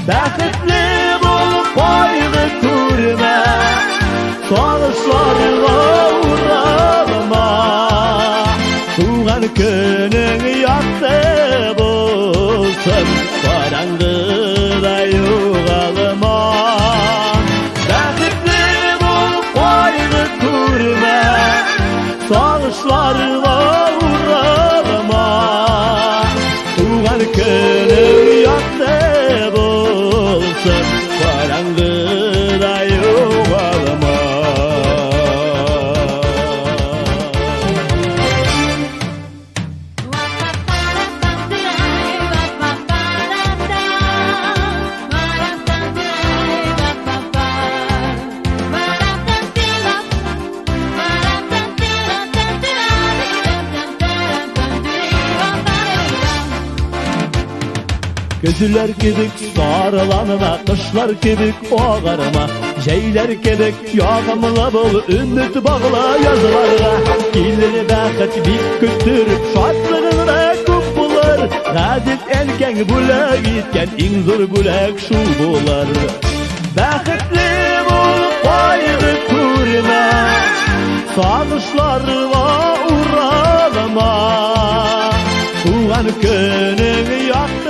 Bäxetli bolup koydu türme, soğuşlarla uğralma. Tuğan günün yaktı bulsun, karangıda yuğalma. Bäxetli bolup koydu türme, soğuşlarla uğralma. Tuğan günün yaktı bulsun, karangıda yuğalma. Gözüler kibik sarılanıma, kışlar kibik oğarıma, şeyler kibik yağımla bol, ümit bağla yazılarga. Gilleri bəxet bir küttürüp, şatlığına köp bular. Gazik elken bulak itken, inzur bulak şu bular. Bəxetli bul koydu türme, sağışlarla uğralama. Tuğan günün yaktı